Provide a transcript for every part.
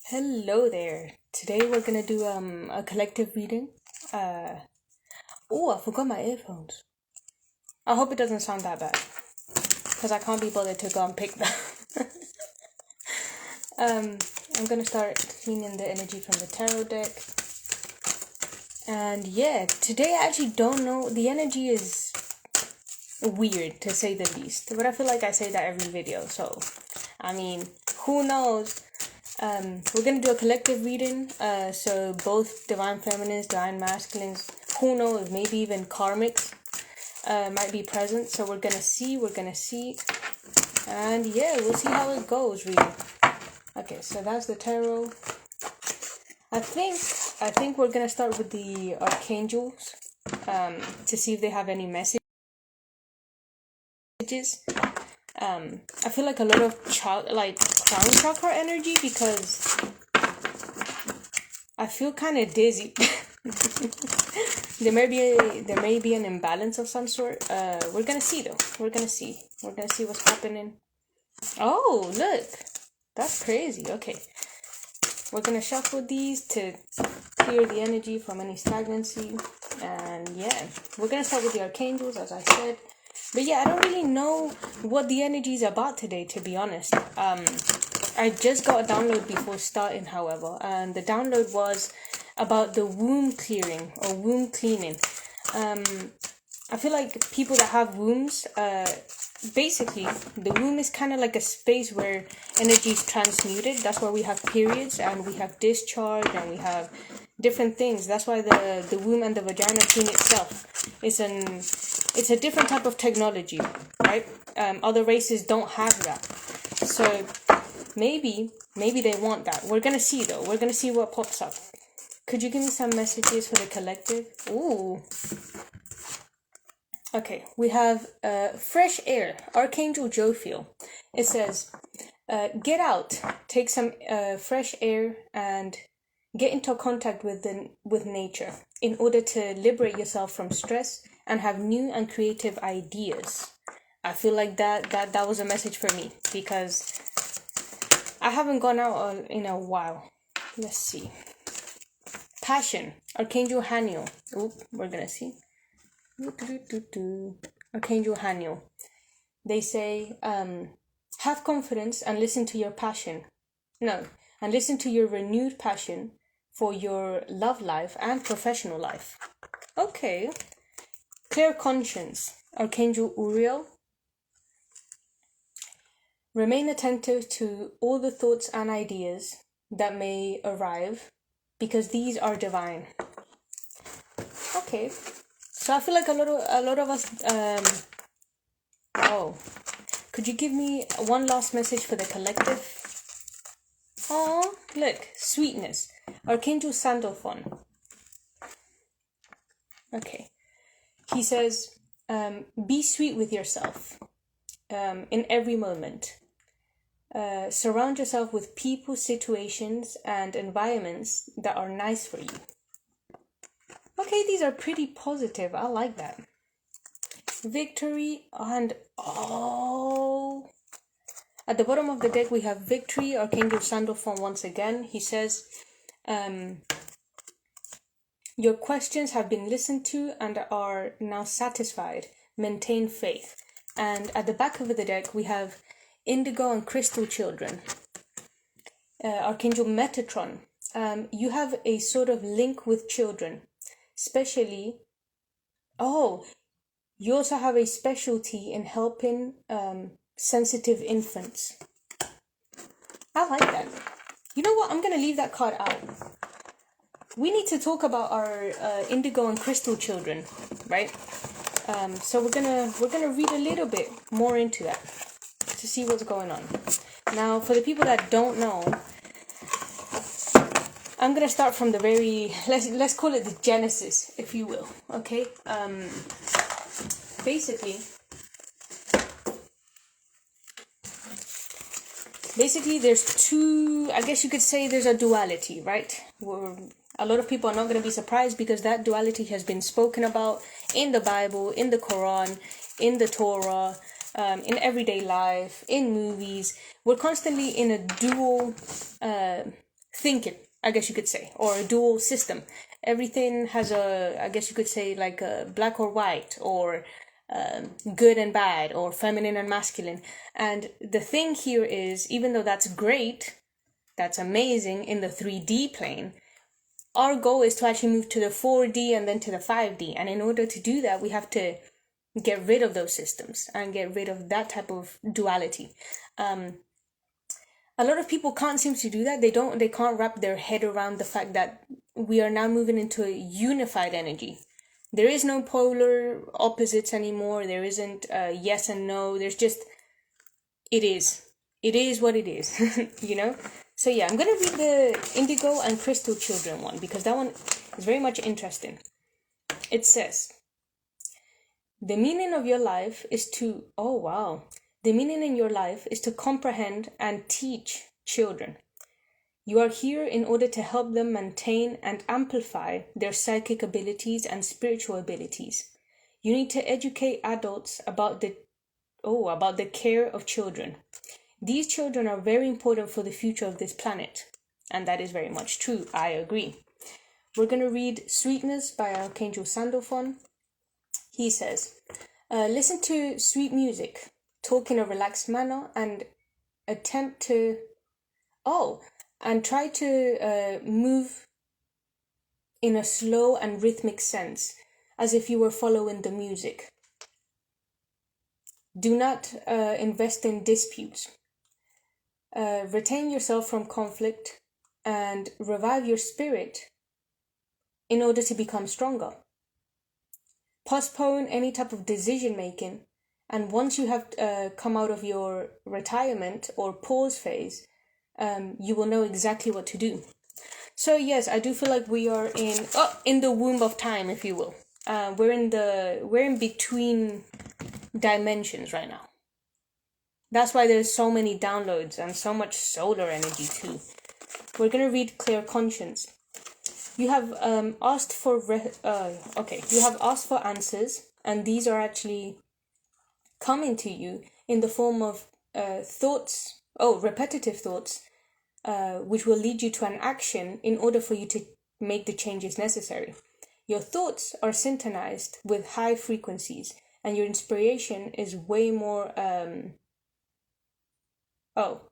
Hello there. Today we're gonna do a collective reading. I forgot my earphones. I hope it doesn't sound that bad, because I can't be bothered to go and pick them. I'm gonna start cleaning the energy from the tarot deck. And yeah, today I actually don't know. The energy is weird, to say the least. But I feel like I say that every video, so I mean, who knows? We're gonna do a collective reading, so both divine feminines, divine masculines, who knows, maybe even karmics might be present. So we're gonna see, and yeah, we'll see how it goes, really. Okay, so that's the tarot. I think we're gonna start with the archangels, to see if they have any messages. I feel like a lot of crown chakra energy, because I feel kind of dizzy. there may be an imbalance of some sort. We're gonna see though. We're gonna see what's happening. Oh, look, that's crazy. Okay, we're gonna shuffle these to clear the energy from any stagnancy, and yeah, we're gonna start with the archangels, as I said. But yeah, I don't really know what the energy is about today, to be honest. I just got a download before starting, however, and the download was about the womb clearing or womb cleaning. I feel like people that have wombs, basically, the womb is kind of like a space where energy is transmuted. That's why we have periods, and we have discharge, and we have different things. That's why the womb and the vagina clean itself it's a different type of technology, right? Other races don't have that, so maybe they want that. We're gonna see though. We're gonna see what pops up. Could you give me some messages for the collective? Ooh. Okay, we have fresh air, Archangel Jophiel. It says, get out, take some fresh air, and get into contact with nature in order to liberate yourself from stress and have new and creative ideas. I feel like that was a message for me, because I haven't gone out in a while. Let's see. Passion, Archangel Haniel. Oop, we're gonna see. Archangel Haniel. They say, have confidence and listen to your passion. No, and listen to your renewed passion for your love life and professional life. Okay. Clear conscience, Archangel Uriel. Remain attentive to all the thoughts and ideas that may arrive, because these are divine. Okay. So I feel like a lot of us. Could you give me one last message for the collective? Oh, look, sweetness, Archangel Sandalphon. Okay, he says, be sweet with yourself, in every moment. Surround yourself with people, situations, and environments that are nice for you. Okay, these are pretty positive. I like that. Victory and at the bottom of the deck we have victory, Archangel Sandalphon once again. He says, your questions have been listened to and are now satisfied. Maintain faith. And at the back of the deck we have indigo and crystal children. Archangel Metatron. You have a sort of link with children, especially. You also have a specialty in helping sensitive infants. I like that. You know what? I'm gonna leave that card out. We need to talk about our indigo and crystal children, right? So we're gonna read a little bit more into that to see what's going on. Now, for the people that don't know, I'm gonna start from the very let's call it the genesis, if you will. Okay. Basically, there's two. I guess you could say there's a duality, right? A lot of people are not going to be surprised, because that duality has been spoken about in the Bible, in the Quran, in the Torah, in everyday life, in movies. We're constantly in a dual thinking, I guess you could say, or a dual system. Everything has a, I guess you could say, like a black or white, or good and bad, or feminine and masculine. And the thing here is, even though that's great, that's amazing in the 3D plane, our goal is to actually move to the 4D and then to the 5D. And in order to do that, we have to get rid of those systems and get rid of that type of duality. A lot of people can't seem to do that. They can't wrap their head around the fact that we are now moving into a unified energy. There is no polar opposites anymore. There isn't yes and no. There's just, it is. It is what it is, you know? So yeah, I'm going to read the Indigo and Crystal Children one, because that one is very much interesting. It says, the meaning of your life is to, oh wow, the meaning in your life is to comprehend and teach children. You are here in order to help them maintain and amplify their psychic abilities and spiritual abilities. You need to educate adults about the care of children. These children are very important for the future of this planet. And that is very much true. I agree. We're going to read Sweetness by Archangel Sandalphon. He says, listen to sweet music, talk in a relaxed manner, and try to move in a slow and rhythmic sense, as if you were following the music. Do not invest in disputes. Retain yourself from conflict and revive your spirit in order to become stronger. Postpone any type of decision making, and once you have come out of your retirement or pause phase, you will know exactly what to do. So yes, I do feel like we are in the womb of time, if you will. We're in between dimensions right now. That's why there's so many downloads and so much solar energy too. We're gonna read Clear Conscience. You have asked for answers, and these are actually coming to you in the form of repetitive thoughts, which will lead you to an action in order for you to make the changes necessary. Your thoughts are synchronized with high frequencies, and your inspiration is way more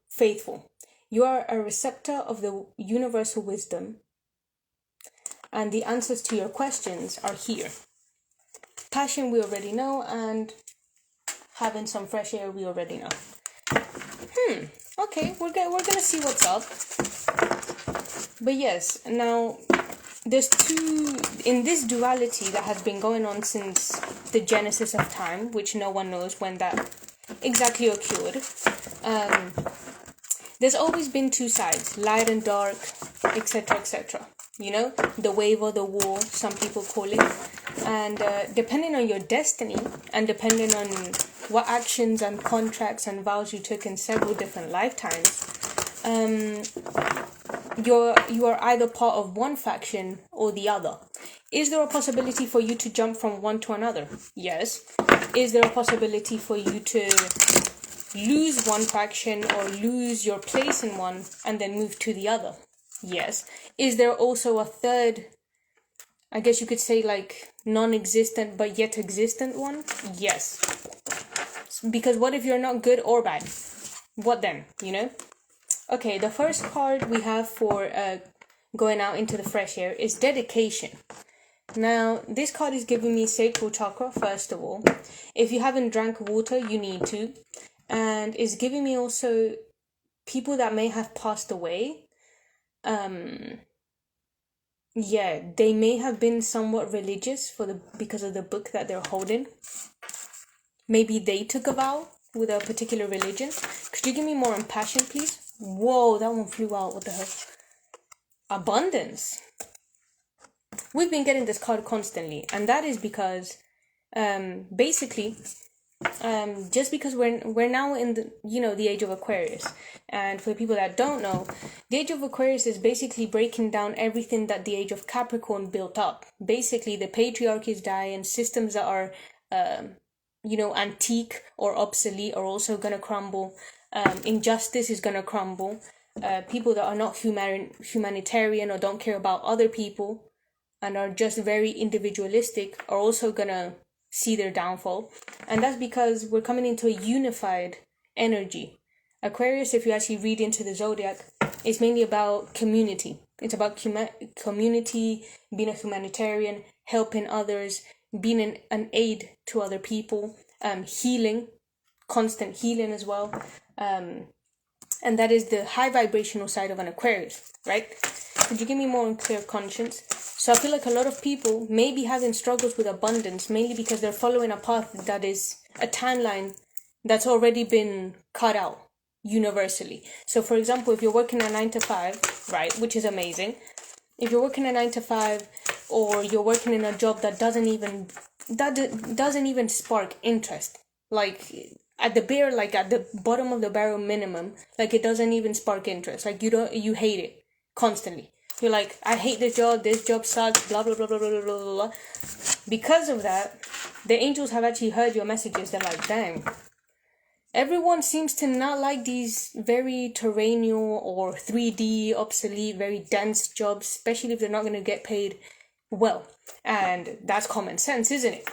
faithful. You are a receptor of the universal wisdom, and the answers to your questions are here. Passion we already know, and having some fresh air we already know. Okay, we're gonna see what's up. But yes, now there's in this duality that has been going on since the genesis of time, which no one knows when that exactly occurred. There's always been two sides, light and dark, etc., etc. You know, the wave or the war, some people call it. And depending on your destiny, and depending on what actions and contracts and vows you took in several different lifetimes, you are either part of one faction or the other. Is there a possibility for you to jump from one to another? Yes. Is there a possibility for you to lose one faction or lose your place in one and then move to the other? Yes. Is there also a third, I guess you could say, like non-existent but yet existent one? Yes. Because what if you're not good or bad? What then, you know? Okay, the first card we have for going out into the fresh air is dedication. Now, this card is giving me sacral chakra, first of all. If you haven't drank water, you need to. And it's giving me also people that may have passed away. They may have been somewhat religious because of the book that they're holding. Maybe they took a vow with a particular religion. Could you give me more on passion, please? Whoa, that one flew out. What the hell? Abundance. We've been getting this card constantly, and that is because just because we're now in the age of Aquarius. And for the people that don't know, the age of Aquarius is basically breaking down everything that the age of Capricorn built up. Basically, the patriarchy is dying, systems that are antique or obsolete are also going to crumble. Injustice is going to crumble. people that are not humanitarian or don't care about other people and are just very individualistic are also gonna see their downfall. And that's because we're coming into a unified energy. Aquarius, if you actually read into the zodiac, is mainly about community. It's about community, being a humanitarian, helping others, being an aid to other people, healing, constant healing as well. And that is the high vibrational side of an Aquarius, right? Could you give me more on clear conscience? So I feel like a lot of people may be having struggles with abundance, mainly because they're following a path that is a timeline that's already been cut out universally. So for example, if you're working a 9 to 5, right, which is amazing. If you're working a 9 to 5 or you're working in a job that doesn't even spark interest, like at the bottom of the barrel minimum, like it doesn't even spark interest, like you hate it constantly. You're like, I hate this job sucks, blah blah blah blah blah blah blah. Because of that, the angels have actually heard your messages. They're like, dang, everyone seems to not like these very terrestrial or 3D obsolete, very dense jobs, especially if they're not going to get paid well. And that's common sense, isn't it?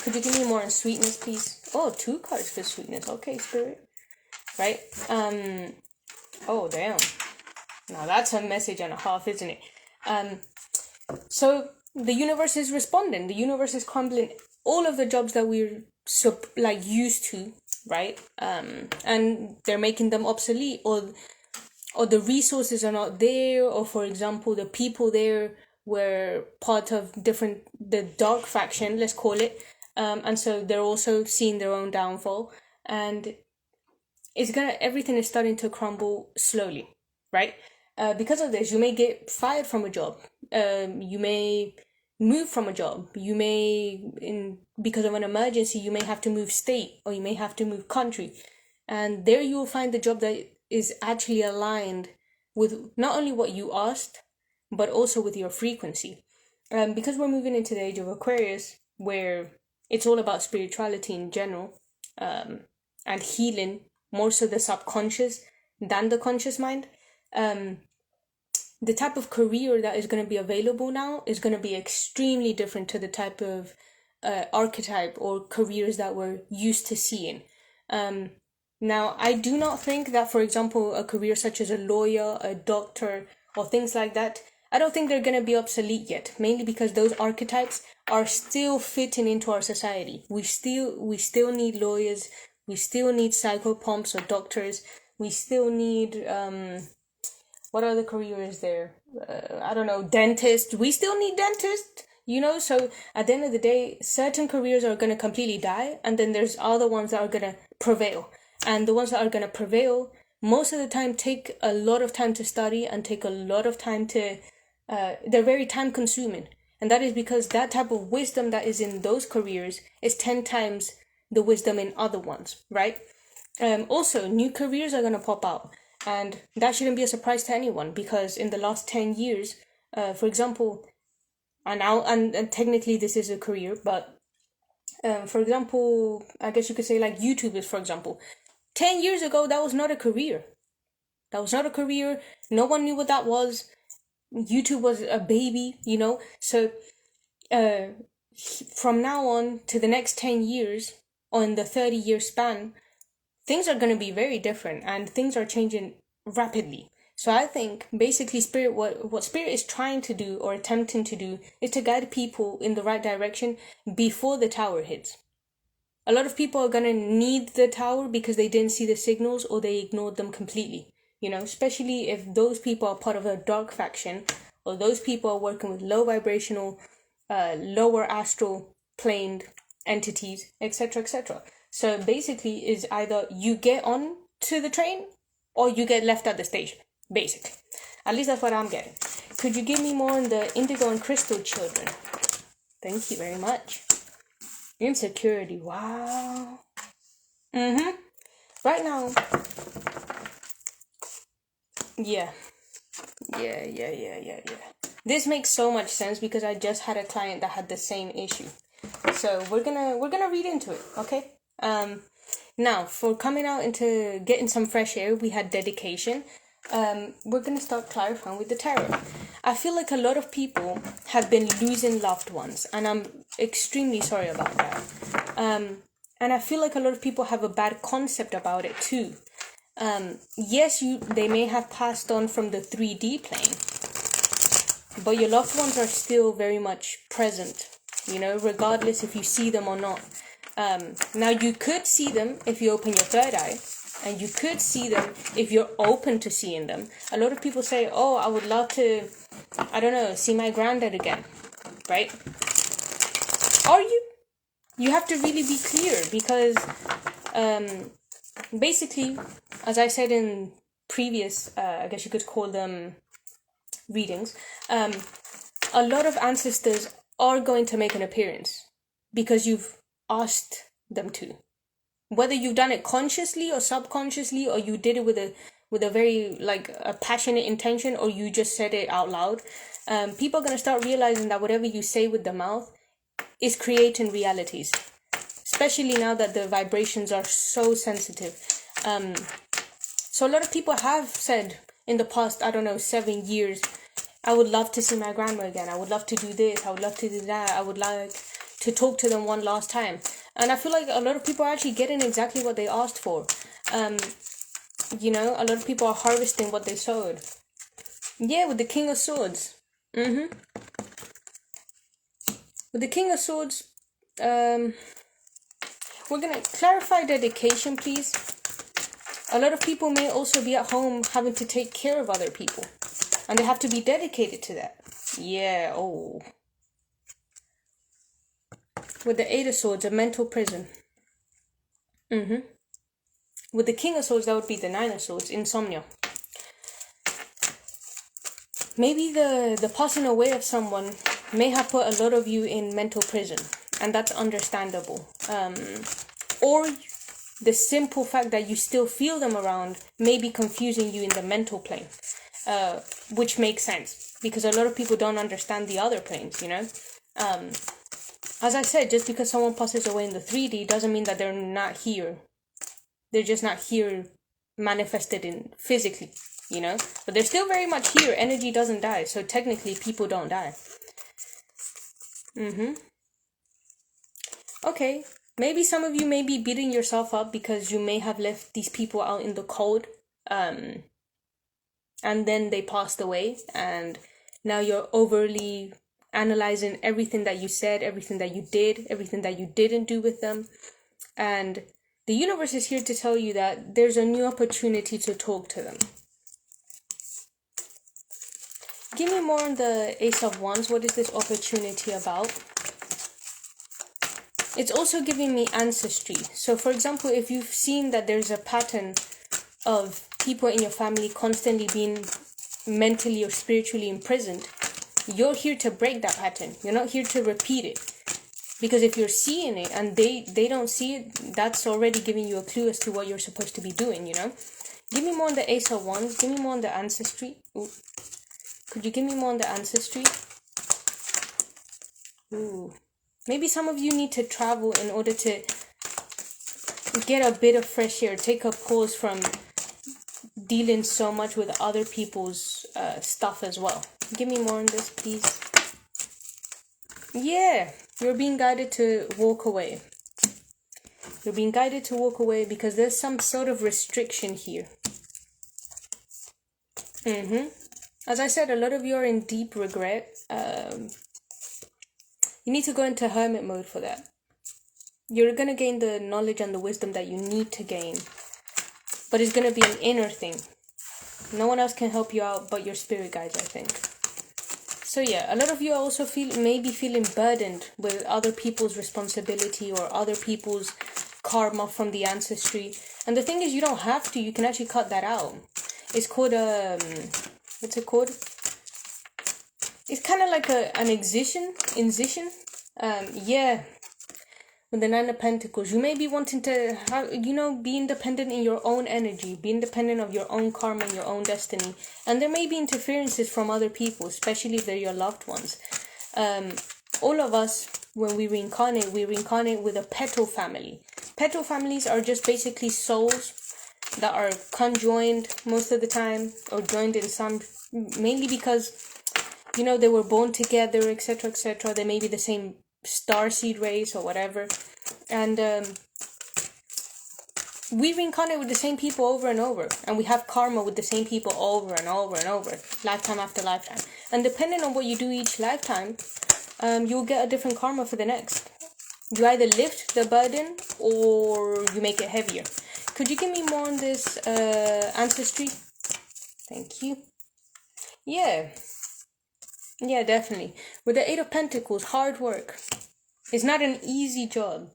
Could you give me more on sweetness, please? Oh, 2 cards for sweetness. Okay, Spirit. Right? Oh, damn. Now that's a message and a half, isn't it? So the universe is responding. The universe is crumbling all of the jobs that we're used to, right? And they're making them obsolete, or the resources are not there, or for example, the people there were part of the dark faction, let's call it. And so they're also seeing their own downfall, and everything is starting to crumble slowly, right? Because of this, you may get fired from a job. You may move from a job. You may, because of an emergency, you may have to move state, or you may have to move country. And there you will find the job that is actually aligned with not only what you asked, but also with your frequency. Because we're moving into the age of Aquarius, where it's all about spirituality in general, and healing, more so the subconscious than the conscious mind. The type of career that is going to be available now is going to be extremely different to the type of archetype or careers that we're used to seeing. Now, I do not think that, for example, a career such as a lawyer, a doctor, or things like that, I don't think they're going to be obsolete yet, mainly because those archetypes are still fitting into our society. We still need lawyers, we still need psychopomps or doctors, we still need, what other career is there? I don't know, dentist, we still need dentists, so at the end of the day, certain careers are going to completely die, and then there's other ones that are going to prevail. And the ones that are going to prevail, most of the time, take a lot of time to study and take a lot of time to, they're very time consuming. And that is because that type of wisdom that is in those careers is 10 times the wisdom in other ones, right? Also, new careers are going to pop out. And that shouldn't be a surprise to anyone, because in the last 10 years, for example, and technically this is a career, but for example, I guess you could say like YouTubers, for example. 10 years ago, that was not a career. That was not a career. No one knew what that was. YouTube was a baby, So from now on to the next 10 years, on the 30-year span, things are going to be very different, and things are changing rapidly. So I think basically Spirit, what Spirit is trying to do or attempting to do is to guide people in the right direction before the tower hits. A lot of people are going to need the tower because they didn't see the signals, or they ignored them completely. Especially if those people are part of a dark faction, or those people are working with low vibrational, lower astral planed entities, etc., etc. So basically, is either you get on to the train or you get left at the station, basically. At least that's what I'm getting. Could you give me more on the indigo and crystal children? Thank you very much. Insecurity, wow. Right now, yeah. This makes so much sense because I just had a client that had the same issue. So we're gonna read into it, okay? Now, for coming out into getting some fresh air, we had dedication. we're going to start clarifying with the tarot. I feel like a lot of people have been losing loved ones, and I'm extremely sorry about that. And I feel like a lot of people have a bad concept about it too. Yes, they may have passed on from the 3D plane, but your loved ones are still very much present, regardless if you see them or not. Now, you could see them if you open your third eye, and you could see them if you're open to seeing them. A lot of people say, oh, I would love to, I don't know, see my granddad again, right? Or you have to really be clear, because basically, as I said in previous, I guess you could call them readings, a lot of ancestors are going to make an appearance because you've asked them to. Whether you've done it consciously or subconsciously, or you did it with a very a passionate intention, or you just said it out loud, people are going to start realizing that whatever you say with the mouth is creating realities, especially now that the vibrations are so sensitive. So a lot of people have said in the past, I don't know, 7 years, I would love to see my grandma again. I would love to do this. I would love to do that. I would like to talk to them one last time. And I feel like a lot of people are actually getting exactly what they asked for. A lot of people are harvesting what they sowed. Yeah, with the King of Swords. With the King of Swords, we're going to clarify dedication, please. A lot of people may also be at home having to take care of other people, and they have to be dedicated to that. Yeah, oh. With the Eight of Swords, a mental prison. With the King of Swords, that would be the Nine of Swords, insomnia. Maybe the passing away of someone may have put a lot of you in mental prison, and that's understandable. Or the simple fact that you still feel them around may be confusing you in the mental plane, which makes sense, because a lot of people don't understand the other planes, As I said, just because someone passes away in the 3D doesn't mean that they're not here. They're just not here manifested in physically, But they're still very much here. Energy doesn't die, so technically people don't die. Okay, maybe some of you may be beating yourself up because you may have left these people out in the cold, and then they passed away, and now you're overly analyzing everything that you said, everything that you did, everything that you didn't do with them. And the universe is here to tell you that there's a new opportunity to talk to them. Give me more on the Ace of Wands. What is this opportunity about? It's also giving me ancestry. So for example, if you've seen that there's a pattern of people in your family constantly being mentally or spiritually imprisoned, you're here to break that pattern. You're not here to repeat it. Because if you're seeing it and they don't see it, that's already giving you a clue as to what you're supposed to be doing, Give me more on the Ace of Wands. Give me more on the ancestry. Ooh. Could you give me more on the ancestry? Ooh. Maybe some of you need to travel in order to get a bit of fresh air. Take a pause from dealing so much with other people's stuff as well. Give me more on this, please. Yeah, you're being guided to walk away. You're being guided to walk away because there's some sort of restriction here. As I said, a lot of you are in deep regret. You need to go into hermit mode for that. You're going to gain the knowledge and the wisdom that you need to gain. But it's going to be an inner thing. No one else can help you out but your spirit guides, I think. So yeah, a lot of you also may be feeling burdened with other people's responsibility or other people's karma from the ancestry. And the thing is, you don't have to. You can actually cut that out. It's called what's it called? It's kind of like an incision. Yeah. With the Nine of Pentacles, you may be wanting to have, be independent in your own energy, be independent of your own karma and your own destiny. And there may be interferences from other people, especially if they're your loved ones. All of us, when we reincarnate with a petal family. Petal families are just basically souls that are conjoined most of the time, or joined in some, mainly because, you know, they were born together, etc., etc. They may be the same star seed race or whatever. And we reincarnate with the same people over and over. And we have karma with the same people over and over and over, lifetime after lifetime. And depending on what you do each lifetime, you'll get a different karma for the next. You either lift the burden or you make it heavier. Could you give me more on this ancestry? Thank you. Yeah, definitely. With the Eight of Pentacles, hard work. It's not an easy job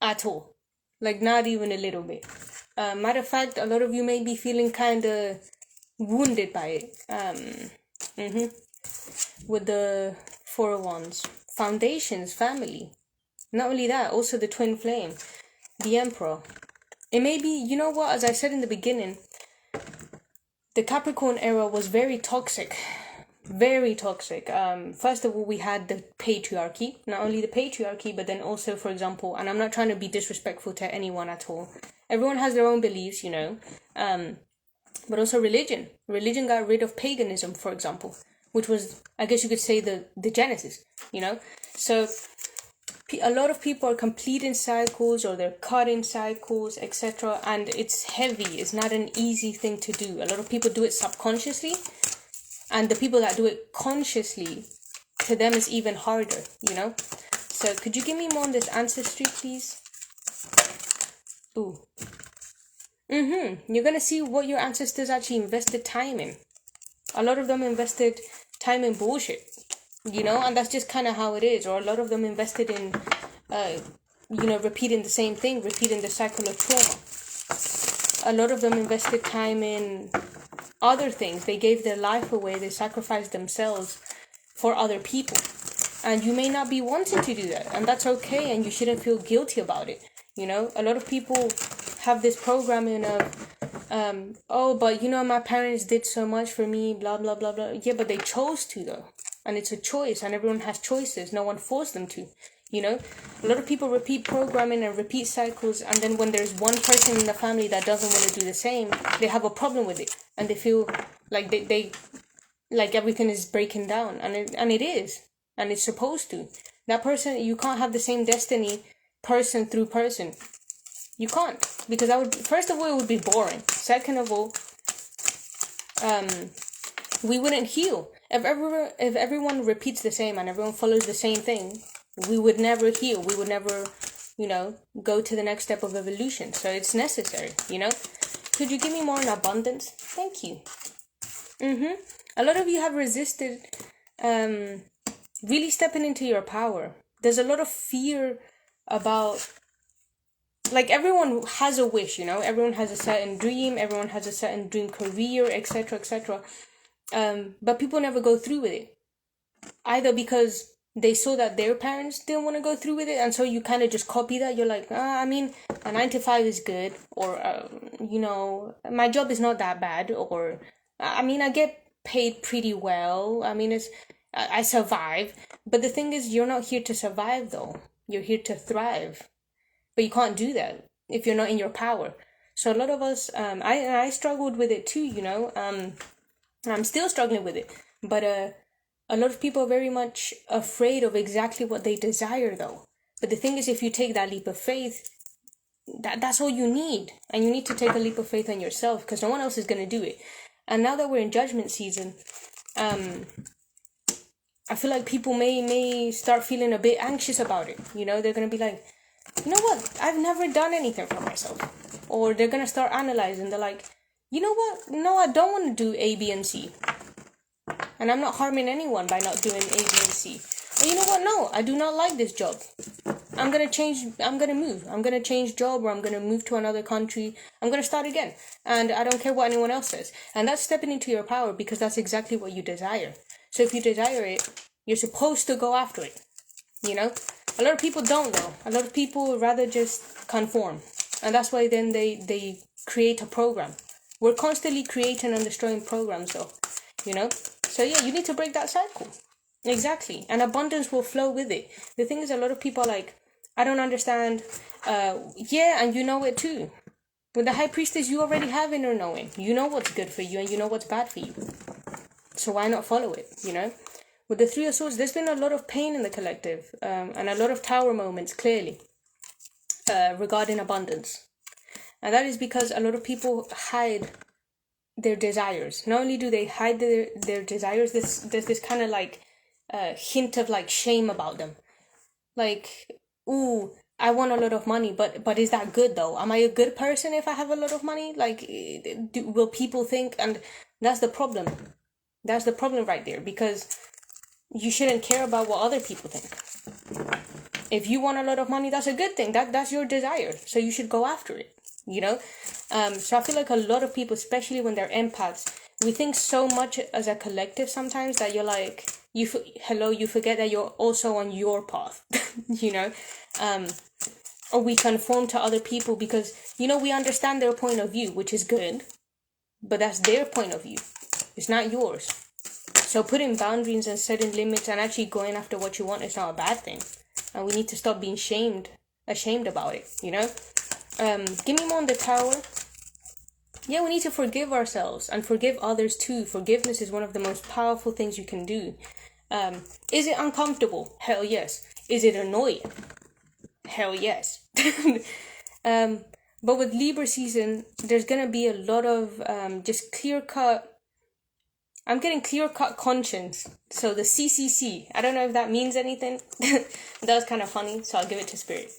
at all. Like, not even a little bit. Matter of fact, a lot of you may be feeling kind of wounded by it. With the Four of Wands. Foundations, family. Not only that, also the twin flame. The Emperor. It may be, you know what, as I said in the beginning, the Capricorn era was very toxic. Very toxic. First of all, we had the patriarchy. Not only the patriarchy, but then also, for example, and I'm not trying to be disrespectful to anyone at all. Everyone has their own beliefs, you know. But also religion. Religion got rid of paganism, for example, which was, I guess you could say, the genesis, you know. So a lot of people are completing cycles, or they're cutting cycles, etc. And it's heavy. It's not an easy thing to do. A lot of people do it subconsciously. And the people that do it consciously, to them it's even harder, you know? So could you give me more on this ancestry, please? Ooh. You're going to see what your ancestors actually invested time in. A lot of them invested time in bullshit, you know? And that's just kind of how it is. Or a lot of them invested in, you know, repeating the same thing, repeating the cycle of trauma. A lot of them invested time in other things. They gave their life away. They sacrificed themselves for other people. And you may not be wanting to do that. And that's okay. And you shouldn't feel guilty about it. You know, a lot of people have this programming of, oh, but you know, my parents did so much for me, blah, blah, blah, blah. Yeah, but they chose to, though. And it's a choice. And everyone has choices. No one forced them to. You know, a lot of people repeat programming and repeat cycles, and then when there's one person in the family that doesn't want to do the same, they have a problem with it, and they feel like they like everything is breaking down, and it is, and it's supposed to. That person, you can't have the same destiny person through person. You can't, because that would, first of all, it would be boring. Second of all, we wouldn't heal. If everyone repeats the same and everyone follows the same thing, we would never heal. We would never, you know, go to the next step of evolution. So it's necessary, you know. Could you give me more on abundance? Thank you. A lot of you have resisted really stepping into your power. There's a lot of fear about, like, everyone has a wish, you know. Everyone has a certain dream. Everyone has a certain dream career, etc., etc. But people never go through with it. Either because they saw that their parents didn't want to go through with it, and so you kind of just copy that. You're like, I mean, a 9 to 5 is good, or, you know, my job is not that bad, or, I mean, I get paid pretty well. I mean, I survive. But the thing is, you're not here to survive, though. You're here to thrive. But you can't do that if you're not in your power. So a lot of us, I struggled with it too, you know. I'm still struggling with it. But a lot of people are very much afraid of exactly what they desire, though. But the thing is, if you take that leap of faith, that's all you need. And you need to take a leap of faith on yourself, because no one else is going to do it. And now that we're in judgment season, I feel like people may start feeling a bit anxious about it. You know, they're going to be like, you know what? I've never done anything for myself. Or they're going to start analyzing. They're like, you know what? No, I don't want to do A, B, and C. And I'm not harming anyone by not doing A, B, and C. Or you know what? No, I do not like this job. I'm going to move. I'm going to change job, or I'm going to move to another country. I'm going to start again. And I don't care what anyone else says. And that's stepping into your power, because that's exactly what you desire. So if you desire it, you're supposed to go after it. You know? A lot of people don't, though. A lot of people rather just conform. And that's why then they create a program. We're constantly creating and destroying programs, though. You know? So yeah, you need to break that cycle. Exactly. And abundance will flow with it. The thing is, a lot of people are like, I don't understand. Yeah, and you know it too. With the high priestess, you already have inner knowing. You know what's good for you and you know what's bad for you. So why not follow it, you know? With the Three of Swords, there's been a lot of pain in the collective, and a lot of tower moments, clearly, regarding abundance. And that is because a lot of people hide their desires. Not only do they hide their desires, there's this kind of like hint of like shame about them. Like, ooh, I want a lot of money, but is that good though? Am I a good person if I have a lot of money? Like, will people think? And that's the problem. That's the problem right there, because you shouldn't care about what other people think. If you want a lot of money, that's a good thing. That's your desire. So you should go after it, you know? So I feel like a lot of people, especially when they're empaths, we think so much as a collective sometimes that you're like, you forget that you're also on your path, you know? Or we conform to other people because, you know, we understand their point of view, which is good, but that's their point of view. It's not yours. So putting boundaries and setting limits and actually going after what you want is not a bad thing. And we need to stop being ashamed about it, you know? Give me more on the Tower. Yeah, we need to forgive ourselves and forgive others too. Forgiveness is one of the most powerful things you can do. Is it uncomfortable? Hell yes. Is it annoying? Hell yes. But with Libra season, there's gonna be a lot of just clear-cut. I'm getting clear-cut conscience. So the CCC, I don't know if that means anything. That was kind of funny, so I'll give it to Spirit.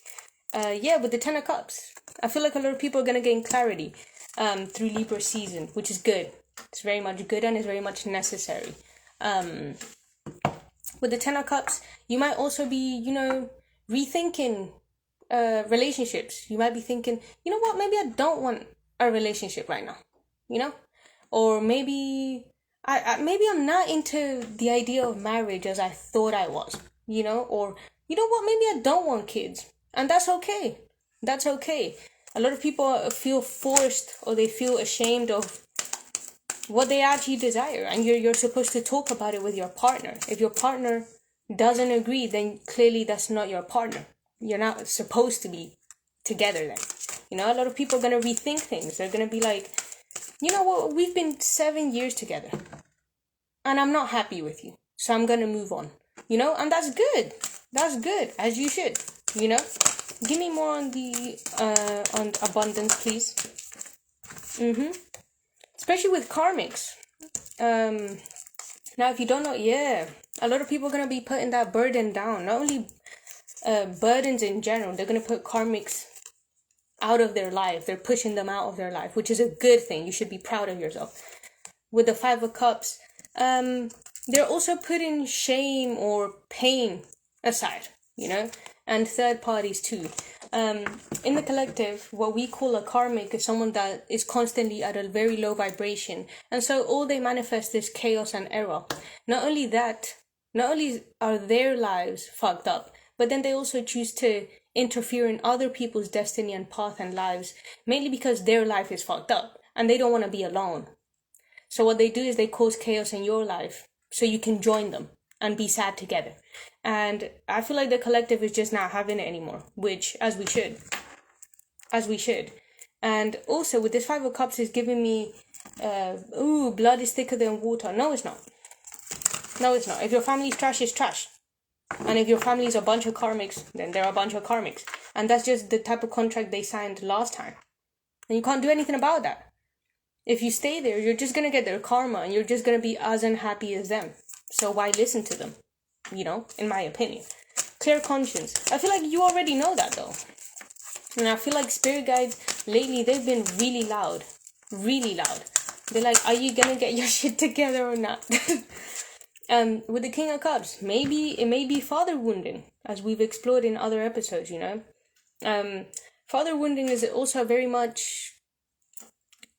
Yeah, with the Ten of Cups, I feel like a lot of people are gonna gain clarity through Libra season, which is good. It's very much good and it's very much necessary. With the Ten of Cups, you might also be, you know, rethinking relationships. You might be thinking, you know what, maybe I don't want a relationship right now, you know? Or maybe maybe I'm not into the idea of marriage as I thought I was, you know? Or, you know what, maybe I don't want kids. And that's okay. That's okay. A lot of people feel forced or they feel ashamed of what they actually desire. And you're supposed to talk about it with your partner. If your partner doesn't agree, then clearly that's not your partner. You're not supposed to be together then. You know, a lot of people are going to rethink things. They're going to be like, you know what, we've been 7 years together. And I'm not happy with you. So I'm going to move on. You know, and that's good. That's good, as you should. You know? Give me more on the on abundance, please. Especially with karmics. Now, if you don't know, yeah, a lot of people are going to be putting that burden down. Not only burdens in general, they're going to put karmics out of their life. They're pushing them out of their life, which is a good thing. You should be proud of yourself. With the Five of Cups, they're also putting shame or pain aside, you know, and third parties too. In the collective, what we call a karmic is someone that is constantly at a very low vibration, and so all they manifest is chaos and error. Not only are their lives fucked up, but then they also choose to interfere in other people's destiny and path and lives, mainly because their life is fucked up and they don't want to be alone. So what they do is they cause chaos in your life so you can join them and be sad together. And I feel like the collective is just not having it anymore, which, as we should. And also with this Five of Cups is giving me, blood is thicker than water. No, it's not. If your family's trash, it's trash. And if your family is a bunch of karmics, then they're a bunch of karmics. And that's just the type of contract they signed last time. And you can't do anything about that. If you stay there, you're just going to get their karma and you're just going to be as unhappy as them. So why listen to them? You know, in my opinion. Clear conscience. I feel like you already know that though. And I feel like spirit guides lately, they've been really loud. Really loud. They're like, are you going to get your shit together or not? With the King of Cups, maybe it may be father wounding, as we've explored in other episodes, you know. Father wounding is also very much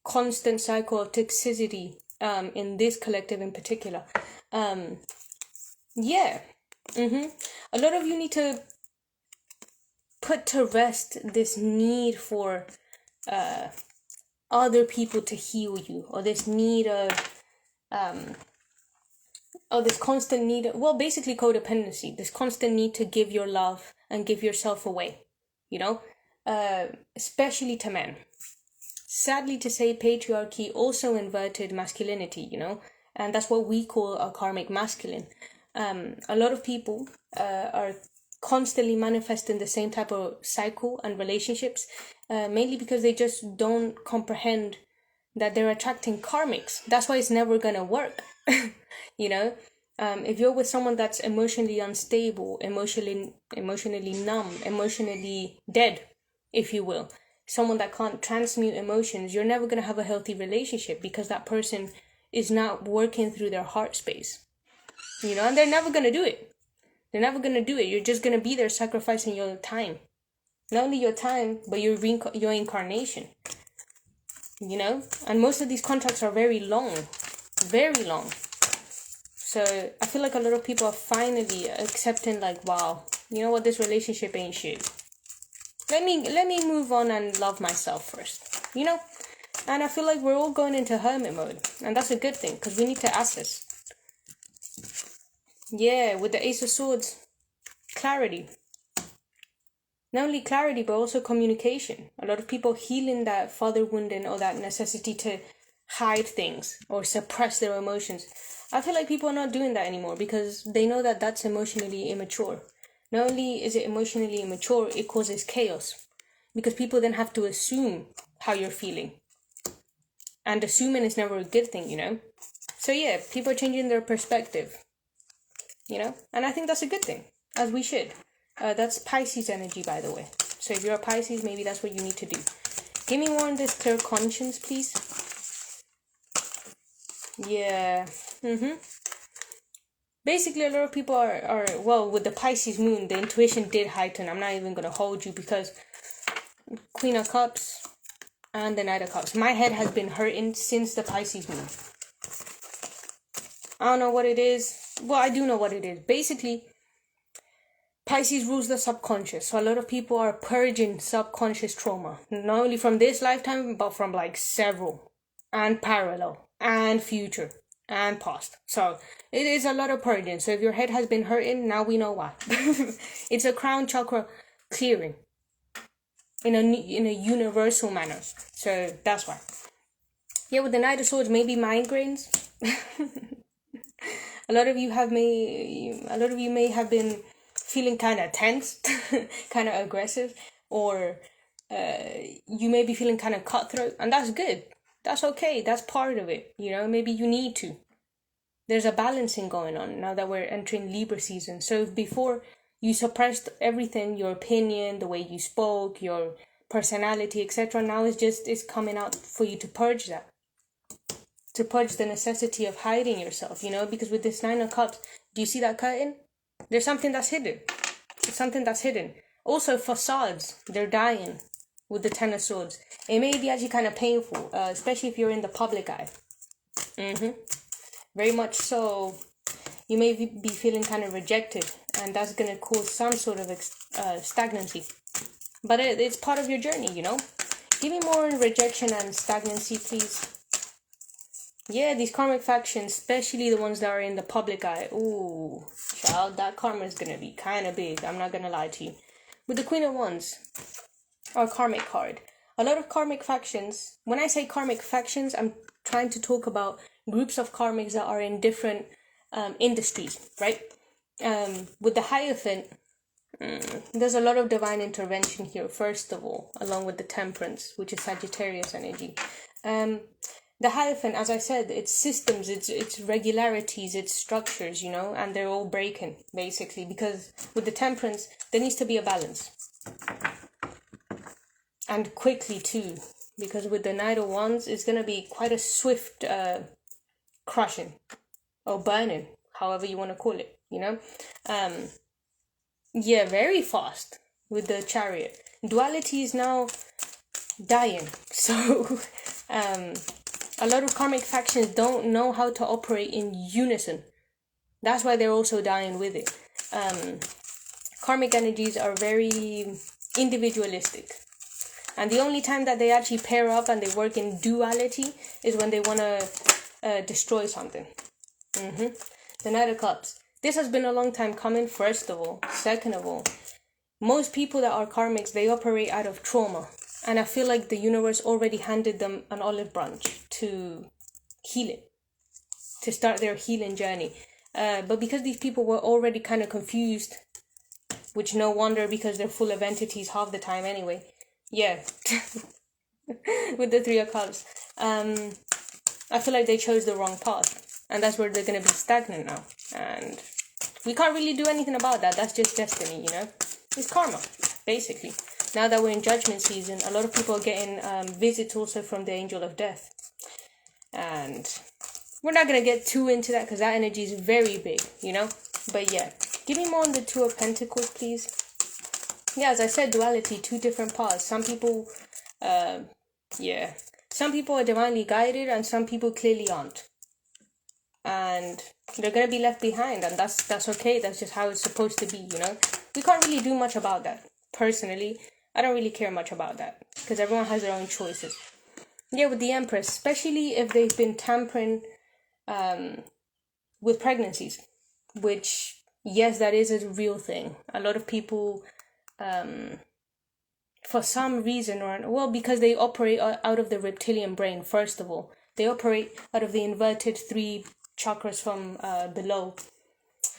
constant cycle of toxicity in this collective in particular. Yeah. A lot of you need to put to rest this need for other people to heal you, or this need of this constant need, well, basically codependency, this constant need to give your love and give yourself away, you know, especially to men. sadly to say, patriarchy also inverted masculinity, and that's what we call a karmic masculine. A lot of people are constantly manifesting the same type of cycle and relationships, mainly because they just don't comprehend that they're attracting karmics. That's why it's never gonna work. If you're with someone that's emotionally unstable, emotionally numb, emotionally dead, if you will, someone that can't transmute emotions, you're never gonna have a healthy relationship, because that person is not working through their heart space. And they're never gonna do it. You're just gonna be there sacrificing your time. Not only your time, but your incarnation. And most of these contracts are very long. Very long. So I feel like a lot of people are finally accepting, like, wow, you know what, this relationship ain't shit. Let me move on and love myself first. And I feel like we're all going into hermit mode. And that's a good thing, because we need to assess. Yeah, with the Ace of Swords, clarity. Not only clarity, but also communication. A lot of people healing that father wounding, or that necessity to hide things or suppress their emotions. I feel like people are not doing that anymore, because they know that that's emotionally immature. Not only is it emotionally immature, it causes chaos, because people then have to assume how you're feeling. And assuming is never a good thing, So yeah, people are changing their perspective. And I think that's a good thing, as we should. That's Pisces energy, by the way. So if you're a Pisces, maybe that's what you need to do. Give me more on this clear conscience, please. Yeah. Basically, a lot of people are well, with the Pisces moon, the intuition did heighten. I'm not even going to hold you, because Queen of Cups and the Knight of Cups. My head has been hurting since the Pisces moon. I don't know what it is. Well, I do know what it is. Basically, Pisces rules the subconscious. So a lot of people are purging subconscious trauma. Not only from this lifetime, but from like several. And parallel. And future. And past. So it is a lot of purging. So if your head has been hurting, now we know why. It's a crown chakra clearing. In a universal manner. So that's why. Yeah, with the Knight of Swords, maybe migraines. A lot of you may have been feeling kind of tense, kind of aggressive, or you may be feeling kind of cutthroat, and that's good. That's okay. That's part of it. Maybe you need to. There's a balancing going on now that we're entering Libra season. So before, you suppressed everything, your opinion, the way you spoke, your personality, etc. Now it's coming out for you to purge that. To purge the necessity of hiding yourself, because with this Nine of Cups, do you see that curtain? There's something that's hidden. It's something that's hidden. Also, facades, they're dying with the Ten of Swords. It may be actually kind of painful, especially if you're in the public eye. Very much so. You may be feeling kind of rejected, and that's going to cause some sort of stagnancy. But it's part of your journey, Give me more on rejection and stagnancy, please. Yeah, these karmic factions, especially the ones that are in the public eye. Ooh, child, that karma is going to be kind of big. I'm not going to lie to you. With the Queen of Wands, or karmic card. A lot of karmic factions. When I say karmic factions, I'm trying to talk about groups of karmics that are in different industries, right? With the Hierophant, there's a lot of divine intervention here, first of all, along with the Temperance, which is Sagittarius energy. The Hierophant, as I said, it's systems, it's regularities, it's structures, and they're all breaking, basically, because with the Temperance, there needs to be a balance. And quickly, too, because with the Knight of Wands, it's going to be quite a swift crushing, or burning, however you want to call it, Yeah, very fast with the Chariot. Duality is now dying, so... a lot of karmic factions don't know how to operate in unison. That's why they're also dying with it. Karmic energies are very individualistic. And the only time that they actually pair up and they work in duality is when they want to destroy something. The Knight of Cups. This has been a long time coming, first of all. Second of all, most people that are karmics, they operate out of trauma. And I feel like the universe already handed them an olive branch to heal it, to start their healing journey. But because these people were already kind of confused, which no wonder because they're full of entities half the time anyway. Yeah. With the Three of Cups. I feel like they chose the wrong path. And that's where they're going to be stagnant now. And we can't really do anything about that. That's just destiny, you know? It's karma, basically. Now that we're in judgment season, a lot of people are getting visits also from the angel of death. And we're not going to get too into that because that energy is very big, you know? But yeah, give me more on the Two of Pentacles, please. Yeah, as I said, duality, two different paths. Some people, some people are divinely guided and some people clearly aren't. And they're going to be left behind, and that's okay. That's just how it's supposed to be, you know? We can't really do much about that. Personally, I don't really care much about that because everyone has their own choices. Yeah, with the Empress, especially if they've been tampering with pregnancies, which, yes, that is a real thing. A lot of people, for some reason because they operate out of the reptilian brain, first of all. They operate out of the inverted 3 chakras from below.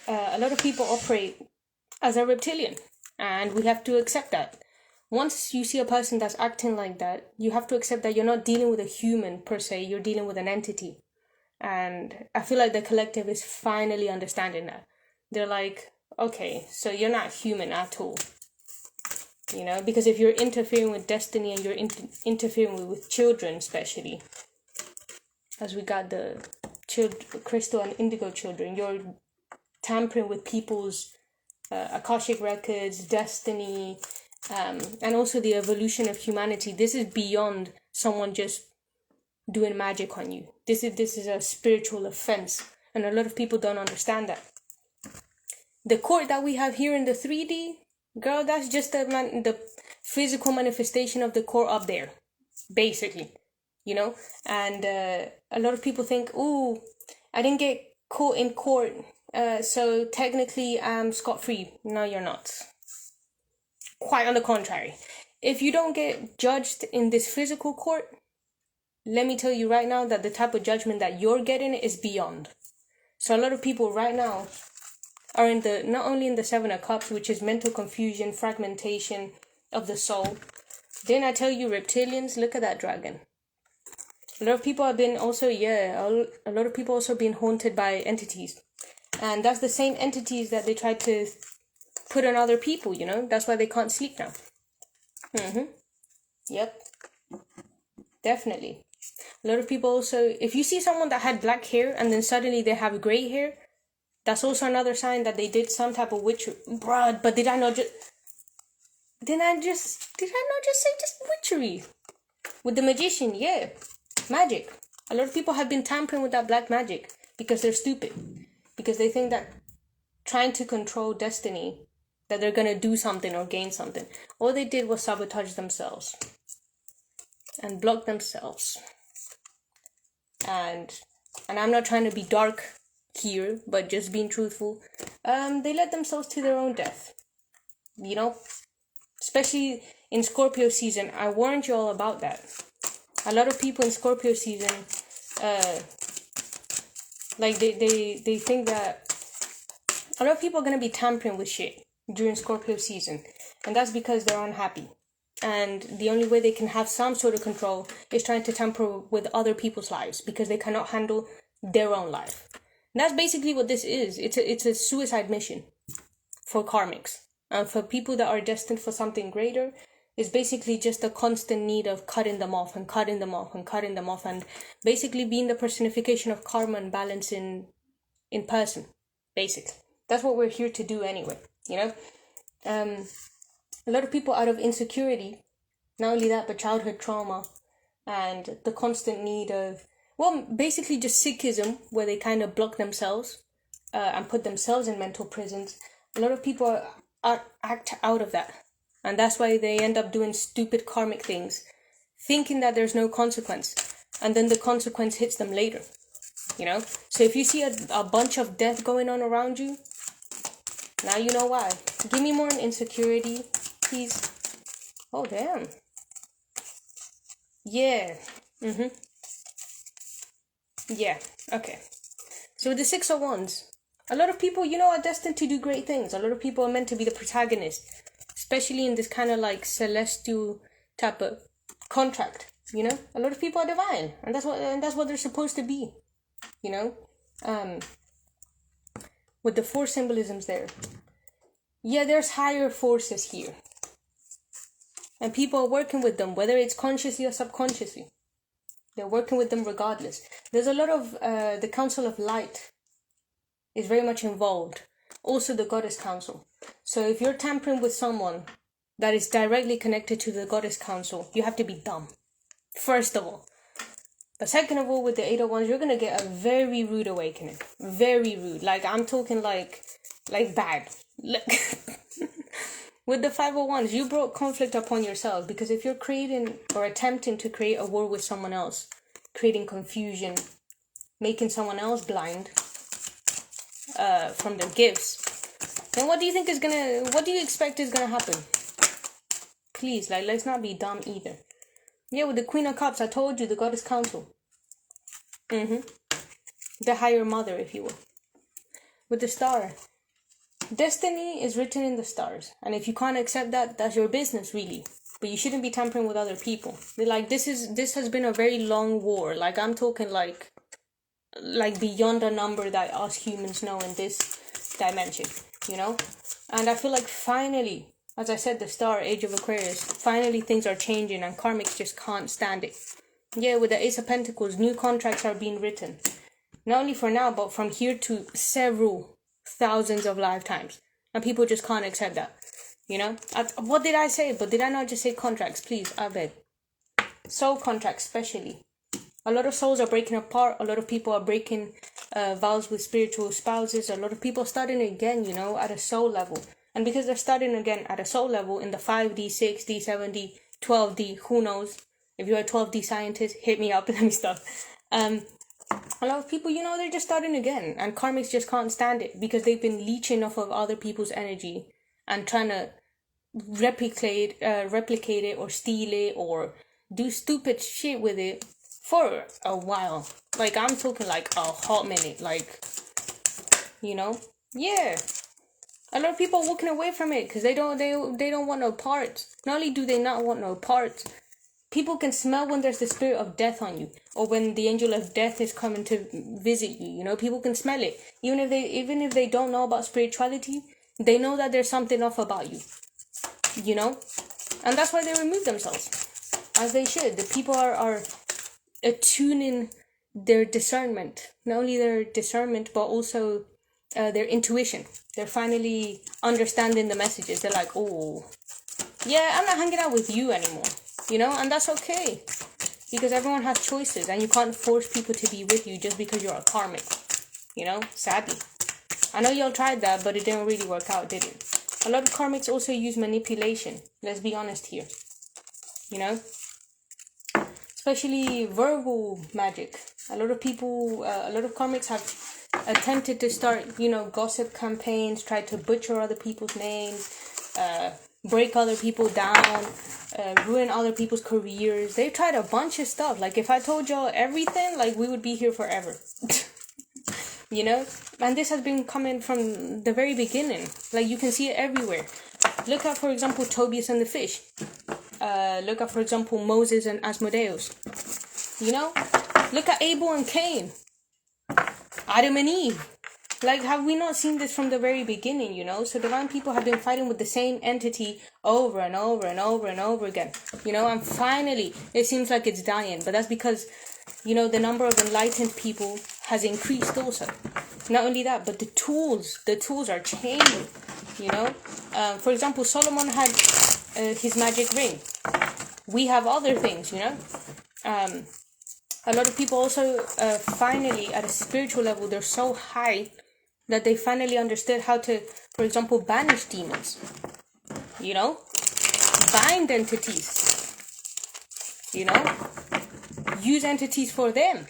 A lot of people operate as a reptilian, and we have to accept that. Once you see a person that's acting like that, you have to accept that you're not dealing with a human per se, you're dealing with an entity. And I feel like the collective is finally understanding that. They're like, okay, so you're not human at all. You know, because if you're interfering with destiny and you're interfering with children, especially, as we got the crystal and indigo children, you're tampering with people's Akashic records, destiny, and also the evolution of humanity. This is beyond someone just doing magic on you. This is a spiritual offense, and a lot of people don't understand that. The court that we have here in the 3D, girl, that's just the physical manifestation of the court up there, basically, you know. And a lot of people think, ooh, I didn't get caught in court, so technically I'm scot-free. No, you're not. Quite on the contrary. If you don't get judged in this physical court, let me tell you right now that the type of judgment that you're getting is beyond. So a lot of people right now are not only in the 7 of Cups, which is mental confusion, fragmentation of the soul. Didn't I tell you reptilians? Look at that dragon. A lot of people have been also, a lot of people also been haunted by entities. And that's the same entities that they tried to put on other people, you know? That's why they can't sleep now. Yep. Definitely. A lot of people also, if you see someone that had black hair and then suddenly they have gray hair, that's also another sign that they did some type of witchery. Bruh, but did I not just say just witchery? With the magician, yeah. Magic. A lot of people have been tampering with that black magic because they're stupid. Because they think that trying to control destiny, that they're going to do something or gain something. All they did was sabotage themselves. And block themselves. And I'm not trying to be dark here, but just being truthful. They led themselves to their own death. You know? Especially in Scorpio season, I warned you all about that. A lot of people in Scorpio season, they think that a lot of people are going to be tampering with shit during Scorpio season. And that's because they're unhappy. And the only way they can have some sort of control is trying to tamper with other people's lives because they cannot handle their own life. And that's basically what this is. It's a suicide mission for karmics. And for people that are destined for something greater, it's basically just a constant need of cutting them off and cutting them off and cutting them off and basically being the personification of karma and balance in person, basically. That's what we're here to do anyway, you know? A lot of people out of insecurity, not only that, but childhood trauma and the constant need of, well, basically just Sikhism, where they kind of block themselves and put themselves in mental prisons. A lot of people act out of that. And that's why they end up doing stupid karmic things, thinking that there's no consequence. And then the consequence hits them later, you know? So if you see a bunch of death going on around you, now you know why. Give me more on insecurity, please. Oh, damn. Yeah. Mm-hmm. Yeah. Okay. So with the Six of Wands, a lot of people, are destined to do great things. A lot of people are meant to be the protagonist, especially in this kind of like celestial type of contract. A lot of people are divine, and that's what they're supposed to be. You know, um, with the four symbolisms there. Yeah, there's higher forces here, and people are working with them, whether it's consciously or subconsciously. They're working with them regardless. There's a lot of the Council of Light is very much involved. Also the Goddess Council. So if you're tampering with someone that is directly connected to the Goddess Council, you have to be dumb. First of all. But second of all, with the Eight of Wands, you're going to get a very rude awakening. Very rude. Like, I'm talking like bad. With the Five of Wands, you brought conflict upon yourself, because if you're creating or attempting to create a war with someone else, creating confusion, making someone else blind from their gifts, then what do you expect is gonna happen? Please, let's not be dumb either. Yeah, with the Queen of Cups, I told you, the Goddess Council. The higher mother, if you will. With the Star, destiny is written in the stars, and if you can't accept that, that's your business, really. But you shouldn't be tampering with other people. This has been a very long war. I'm talking like beyond a number that us humans know in this dimension, And I feel like finally, as I said, the Star, Age of Aquarius, finally things are changing, and karmics just can't stand it. Yeah, with the Ace of Pentacles, new contracts are being written. Not only for now, but from here to several thousands of lifetimes, and people just can't accept that. What did I say? But did I not just say contracts? Please, I beg. Soul contracts, especially. A lot of souls are breaking apart. A lot of people are breaking vows with spiritual spouses. A lot of people are starting again, at a soul level. And because they're starting again at a soul level in the 5D, 6D, 7D, 12D, who knows? If you're a 12D scientist, hit me up. Let me stop. A lot of people, they're just starting again, and karmics just can't stand it, because they've been leeching off of other people's energy and trying to replicate it, or steal it, or do stupid shit with it for a while. I'm talking a hot minute, yeah. A lot of people are walking away from it because they don't want no parts. Not only do they not want no parts, people can smell when there's the spirit of death on you, or when the angel of death is coming to visit you. People can smell it. Even if they don't know about spirituality, they know that there's something off about you. And that's why they remove themselves, as they should. The people are attuning their discernment, not only their discernment, but also their intuition. They're finally understanding the messages. They're like, oh, yeah, I'm not hanging out with you anymore. And that's okay, because everyone has choices, and you can't force people to be with you just because you're a karmic, sadly. I know y'all tried that, but it didn't really work out, did it? A lot of karmics also use manipulation, let's be honest here, especially verbal magic. A lot of karmics have attempted to start, gossip campaigns, try to butcher other people's names, break other people down, ruin other people's careers. They've tried a bunch of stuff. If I told y'all everything, we would be here forever. And this has been coming from the very beginning. You can see it everywhere. Look at, for example, Tobias and the fish. Look at, for example, Moses and Asmodeus. Look at Abel and Cain. Adam and Eve. Have we not seen this from the very beginning, So divine people have been fighting with the same entity over and over and over and over again, and finally it seems like it's dying. But that's because, the number of enlightened people has increased also. Not only that, but the tools are changing, For example, Solomon had his magic ring. We have other things, A lot of people also finally, at a spiritual level, they're so high that they finally understood how to, for example, banish demons. Bind entities. Use entities for them.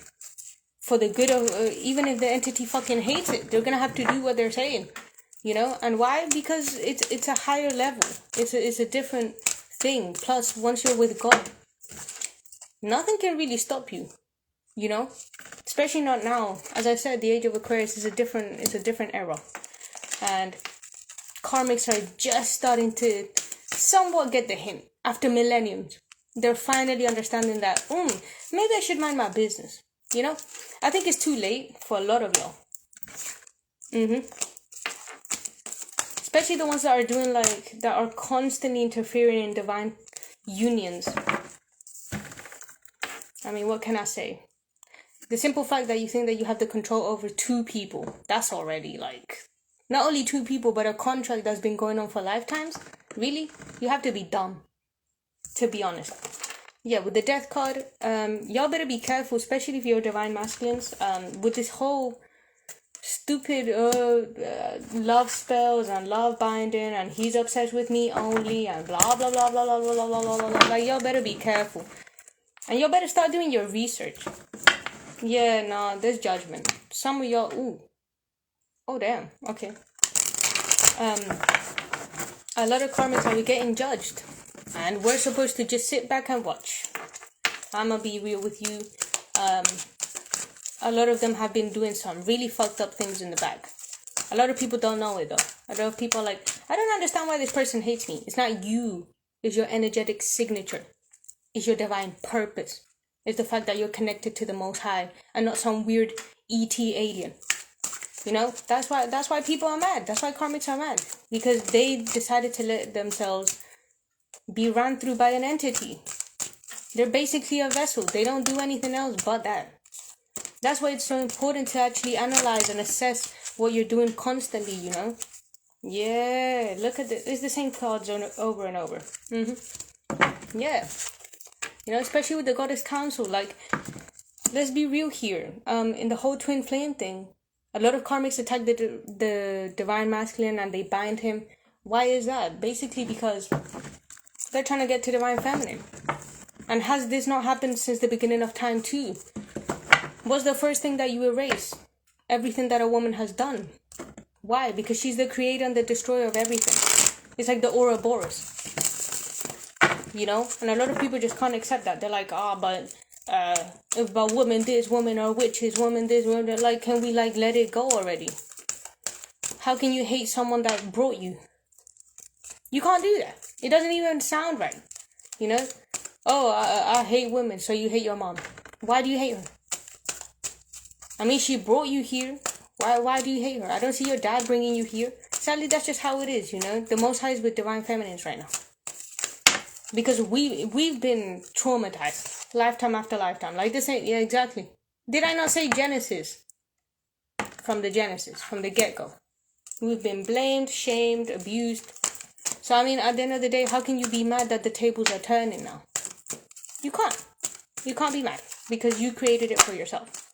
For the good of, even if the entity fucking hates it, they're gonna have to do what they're saying. And why? Because it's a higher level. It's a different thing. Plus, once you're with God, Nothing can really stop you, you know? Especially not now. As I said, the age of Aquarius is a different era. And karmics are just starting to somewhat get the hint. After millenniums, they're finally understanding that, maybe I should mind my business. You know? I think it's too late for a lot of y'all. Especially the ones that are doing that are constantly interfering in divine unions. I mean, what can I say? The simple fact that you think that you have the control over two people, that's already not only two people, but a contract that's been going on for lifetimes. Really? You have to be dumb, to be honest. Yeah, with the death card, y'all better be careful, especially if you're divine masculines, with this whole stupid love spells and love binding and he's obsessed with me only and blah blah blah blah blah blah blah blah blah. Like, y'all better be careful. And y'all better start doing your research. Yeah, nah, there's judgment. Some of y'all, ooh. Oh, damn. Okay. A lot of karmics are getting judged. And we're supposed to just sit back and watch. I'ma be real with you. A lot of them have been doing some really fucked up things in the back. A lot of people don't know it, though. A lot of people are like, I don't understand why this person hates me. It's not you. It's your energetic signature. It's your divine purpose. It's the fact that you're connected to the Most High and not some weird ET alien. You know, that's why people are mad. That's why karmics are mad. Because they decided to let themselves be run through by an entity. They're basically a vessel. They don't do anything else but that. That's why it's so important to actually analyze and assess what you're doing constantly, you know? Yeah, look at this. It's the same cards over and over. Yeah. You know, especially with the Goddess Council, let's be real here. In the whole twin flame thing, a lot of karmics attack the divine masculine and they bind him. Why is that? Basically because they're trying to get to divine feminine. And has this not happened since the beginning of time too? What's the first thing that you erase? Everything that a woman has done. Why? Because she's the creator and the destroyer of everything. It's like the Ouroboros. You know? And a lot of people just can't accept that. They're like, but if a woman this, woman or witches, woman this, woman that, like, can we let it go already? How can you hate someone that brought you? You can't do that. It doesn't even sound right. You know? Oh, I hate women, so you hate your mom. Why do you hate her? I mean, she brought you here. Why do you hate her? I don't see your dad bringing you here. Sadly, that's just how it is, you know? The Most High is with divine feminines right now. Because we've been traumatized. Lifetime after lifetime. Like this ain't... Yeah, exactly. Did I not say Genesis? From the Genesis. From the get-go. We've been blamed, shamed, abused. So, I mean, at the end of the day, how can you be mad that the tables are turning now? You can't. You can't be mad. Because you created it for yourself.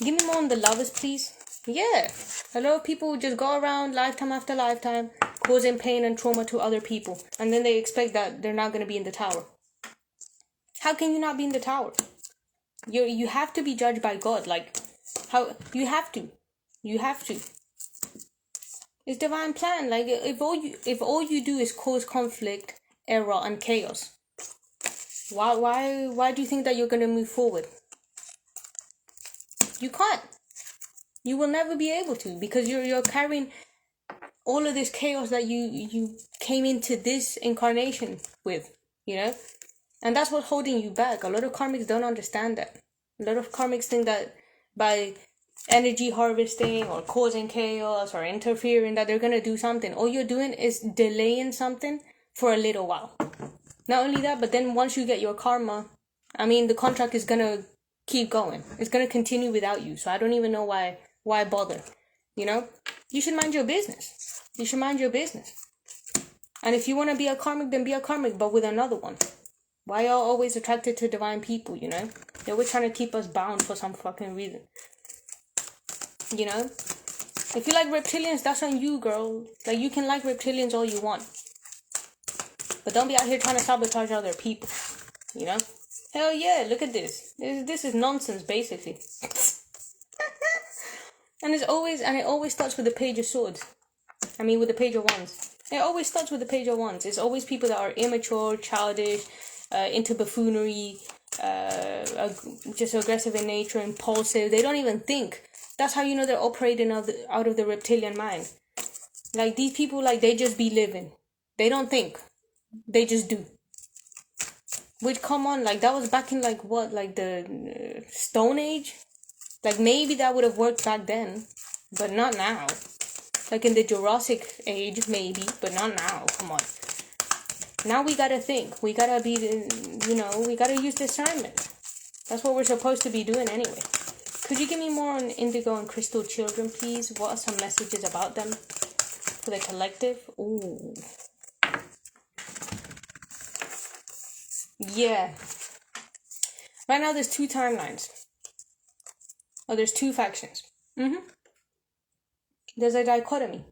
Give me more on the lovers, please. Yeah. A lot of people just go around lifetime after lifetime, causing pain and trauma to other people. And then they expect that they're not going to be in the tower. How can you not be in the tower? You have to be judged by God. Like, how... You have to. You have to. It's divine plan. Like, if all you do is cause conflict, error, and chaos, why do you think that you're going to move forward? You can't. You will never be able to, because you're carrying all of this chaos that you came into this incarnation with, you know? And that's what's holding you back. A lot of karmics don't understand that. A lot of karmics think that by energy harvesting or causing chaos or interfering that they're going to do something. All you're doing is delaying something for a little while. Not only that, but then once you get your karma, I mean, the contract is going to keep going. It's going to continue without you. So I don't even know why bother. You know? You should mind your business. You should mind your business. And if you want to be a karmic, then be a karmic, but with another one. Why y'all always attracted to divine people, you know? They're always trying to keep us bound for some fucking reason. You know? If you like reptilians, that's on you, girl. Like, you can like reptilians all you want. But don't be out here trying to sabotage other people. You know? Hell yeah, look at this. This is nonsense, basically. And it always starts with the Page of Swords. I mean, with the Page of Wands. It always starts with the Page of Wands. It's always people that are immature, childish, into buffoonery, just aggressive in nature, impulsive. They don't even think. That's how you know they're operating out of the reptilian mind. Like, these people, like, they just be living. They don't think. They just do. Which, come on, like, that was back in, like, what, like, the Stone Age? Like, maybe that would have worked back then, but not now. Like, in the Jurassic Age, maybe, but not now. Come on. Now we gotta think. We gotta be, we gotta use discernment. That's what we're supposed to be doing anyway. Could you give me more on indigo and crystal children, please? What are some messages about them for the collective? Ooh. Yeah. Right now there's 2 timelines. Oh, there's 2 factions. There's a dichotomy.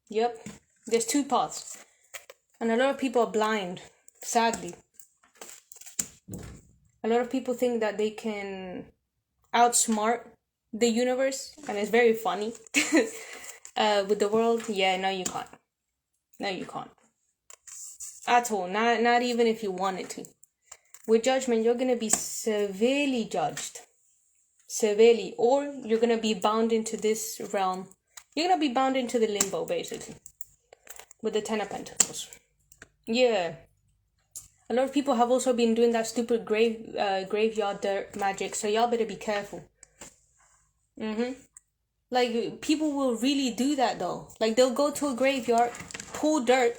Yep. There's 2 paths. And a lot of people are blind, sadly. A lot of people think that they can outsmart the universe, and it's very funny. With the world, yeah, no you can't. No you can't. At all. Not even if you wanted to. With judgment, you're going to be severely judged. Severely. Or you're going to be bound into this realm. You're going to be bound into the limbo, basically. With the 10 of Pentacles. Yeah. A lot of people have also been doing that stupid graveyard dirt magic, so y'all better be careful. Like, people will really do that, though. Like, they'll go to a graveyard, pull dirt,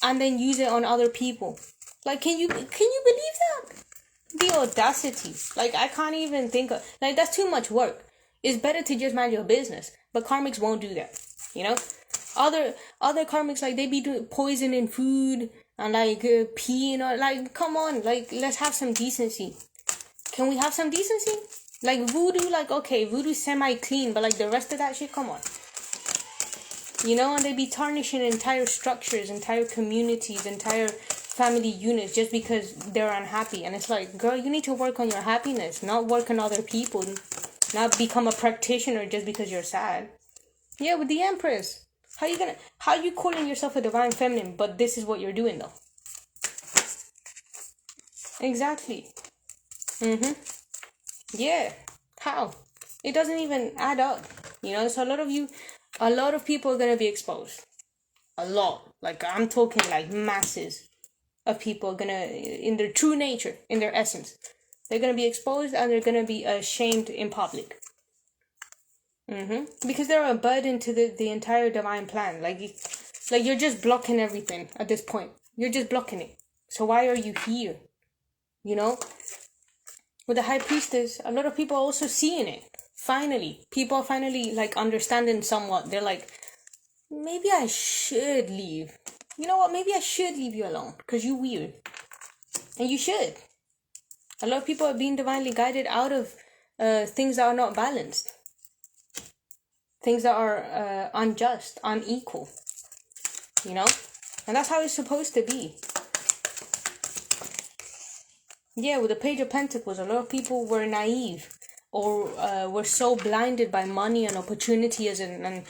and then use it on other people. Like, can you believe that? The audacity. Like, I can't even think of... Like, that's too much work. It's better to just mind your business. But karmics won't do that, you know? Other karmics, like, they be doing poisoning food and, like, peeing or... Like, come on. Like, let's have some decency. Can we have some decency? Like, voodoo, like, okay, voodoo's semi-clean, but, like, the rest of that shit, come on. You know, and they be tarnishing entire structures, entire communities, entire family units just because they're unhappy. And it's like, girl, you need to work on your happiness, not work on other people, not become a practitioner just because you're sad. Yeah, with the Empress. How you calling yourself a divine feminine, but this is what you're doing, though? Exactly. Yeah. How? It doesn't even add up. You know, so a lot of people are going to be exposed. A lot. Like, I'm talking like masses of people are going to, in their true nature, in their essence, they're going to be exposed and they're going to be ashamed in public. Because they're a burden to the entire divine plan. Like you're just blocking everything at this point. You're just blocking it. So why are you here? You know? With the High Priestess, a lot of people are also seeing it. Finally. People are finally, like, understanding somewhat. They're like, maybe I should leave. You know what? Maybe I should leave you alone. Because you're weird. And you should. A lot of people are being divinely guided out of things that are not balanced. Things that are unjust, unequal. You know? And that's how it's supposed to be. Yeah, with the Page of Pentacles, a lot of people were naive or were so blinded by money and opportunities and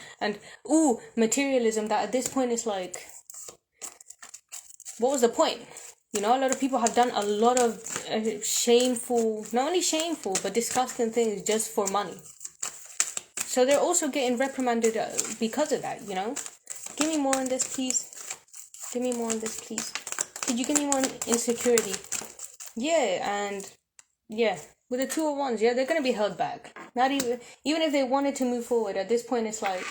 materialism that at this point it's like, what was the point? You know, a lot of people have done a lot of shameful, not only shameful, but disgusting things just for money. So they're also getting reprimanded because of that, you know? Give me more on this, please. Give me more on this, please. Could you give me more on insecurity? Yeah, and yeah, with the 2 of Wands, yeah, they're gonna be held back. Not even if they wanted to move forward. At this point, it's like,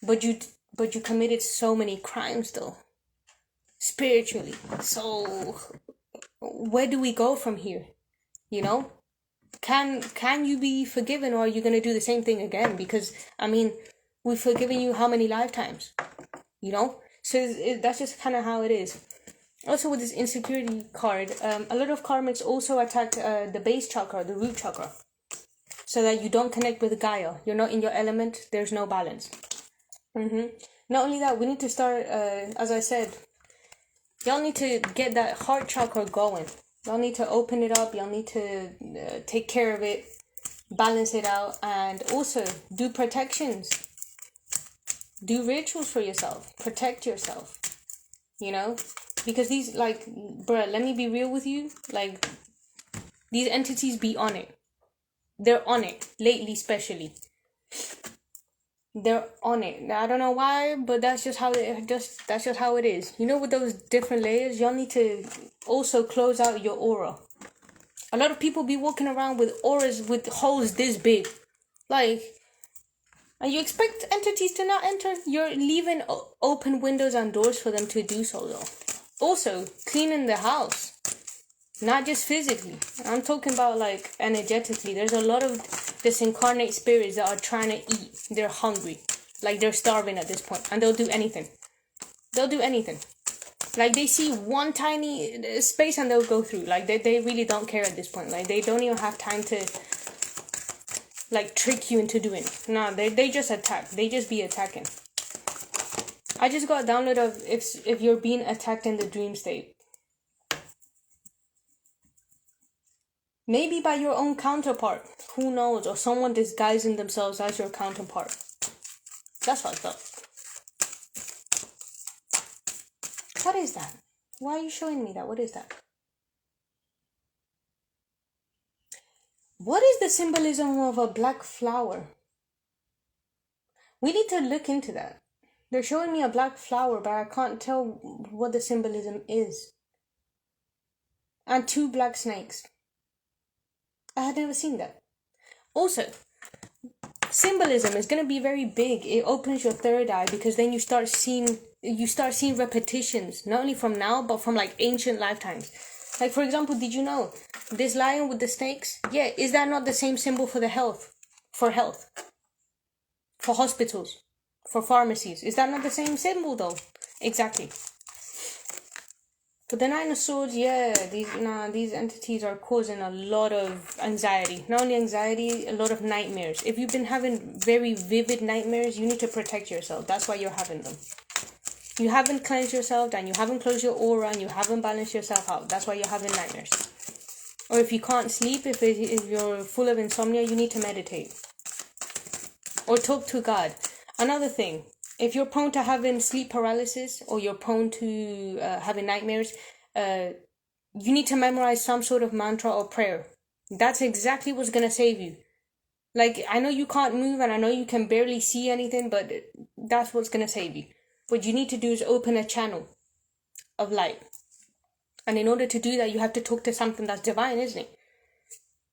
but you committed so many crimes, though, spiritually. So where do we go from here? You know, can you be forgiven, or are you gonna do the same thing again? Because I mean, we've forgiven you how many lifetimes? You know, so that's just kind of how it is. Also, with this insecurity card, a lot of karmics also attack the base chakra, the root chakra, so that you don't connect with Gaia. You're not in your element. There's no balance. Not only that, we need to start, as I said, y'all need to get that heart chakra going. Y'all need to open it up. Y'all need to take care of it, balance it out, and also do protections. Do rituals for yourself. Protect yourself. You know? Because these, like, bruh, let me be real with you. Like, these entities be on it. They're on it. Lately, especially. They're on it. I don't know why, but that's just how it is. You know, with those different layers, y'all need to also close out your aura. A lot of people be walking around with auras with holes this big. Like, and you expect entities to not enter? You're leaving open windows and doors for them to do so, though. Also, cleaning the house. Not just physically. I'm talking about, like, energetically. There's a lot of disincarnate spirits that are trying to eat. They're hungry. Like, they're starving at this point. And they'll do anything. They'll do anything. Like, they see one tiny space and they'll go through. Like, they really don't care at this point. Like, they don't even have time to, like, trick you into doing it. No, they just attack. They just be attacking. I just got a download of if you're being attacked in the dream state. Maybe by your own counterpart. Who knows? Or someone disguising themselves as your counterpart. That's fucked up. What is that? Why are you showing me that? What is that? What is the symbolism of a black flower? We need to look into that. They're showing me a black flower, but I can't tell what the symbolism is. And 2 black snakes. I had never seen that. Also, symbolism is going to be very big. It opens your third eye because then you start seeing repetitions, not only from now but from like ancient lifetimes. Like, for example, did you know this lion with the snakes? Yeah, is that not the same symbol for the health? For health, for hospitals, for pharmacies? Is that not the same symbol though? Exactly. But the 9 of Swords, yeah, these entities are causing a lot of anxiety. Not only anxiety, a lot of nightmares. If you've been having very vivid nightmares, you need to protect yourself. That's why you're having them. You haven't cleansed yourself, and you haven't closed your aura, and you haven't balanced yourself out. That's why you're having nightmares. Or if you can't sleep, if you're full of insomnia, you need to meditate. Or talk to God. Another thing. If you're prone to having sleep paralysis or you're prone to having nightmares, you need to memorize some sort of mantra or prayer. That's exactly what's going to save you. Like, I know you can't move and I know you can barely see anything, but that's what's going to save you. What you need to do is open a channel of light. And in order to do that, you have to talk to something that's divine, isn't it?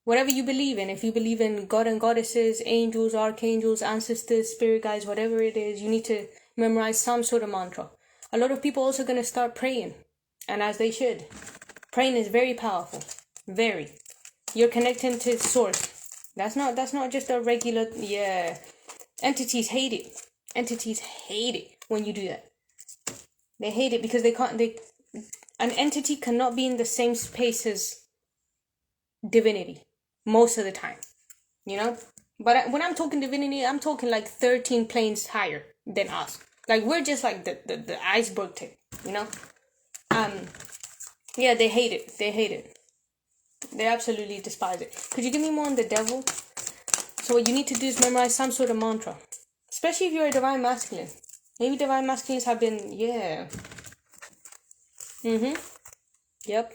Whatever you believe in, if you believe in God and goddesses, angels, archangels, ancestors, spirit guides, whatever it is, you need to memorize some sort of mantra. A lot of people also going to start praying, and as they should. Praying is very powerful, very. You're connecting to source. That's not just a regular, Entities hate it. Entities hate it when you do that. They hate it because an entity cannot be in the same space as divinity. Most of the time, you know? But when I'm talking divinity, I'm talking like 13 planes higher than us. Like, we're just like the iceberg tip, you know? Yeah, they hate it. They hate it. They absolutely despise it. Could you give me more on the devil? So what you need to do is memorize some sort of mantra. Especially if you're a divine masculine. Maybe divine masculines have been, Yep.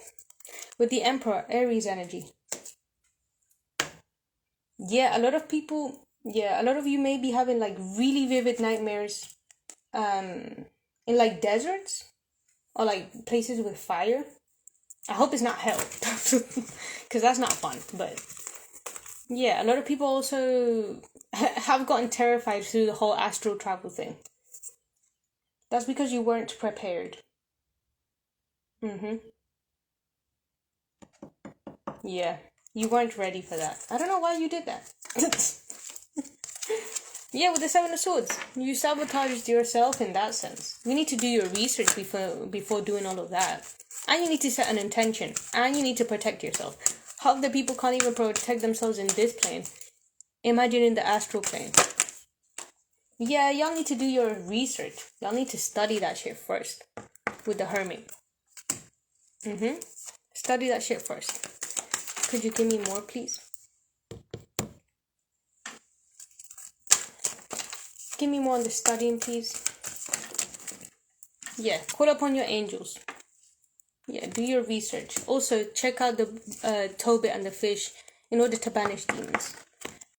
With the Emperor, Aries energy. Yeah, a lot of you may be having like really vivid nightmares in like deserts or like places with fire. I hope it's not hell because that's not fun. But yeah, a lot of people also have gotten terrified through the whole astral travel thing. That's because you weren't prepared. Yeah, you weren't ready for that. I don't know why you did that. Yeah, with the 7 of Swords, you sabotaged yourself in that sense. You need to do your research before doing all of that. And you need to set an intention. And you need to protect yourself. Half the people can't even protect themselves in this plane. Imagine in the astral plane. Yeah, y'all need to do your research. Y'all need to study that shit first. With the Hermit. Study that shit first. Could you give me more, please? Give me more on the studying, please. Yeah, call upon your angels. Yeah, do your research. Also, check out the Tobit and the fish in order to banish demons.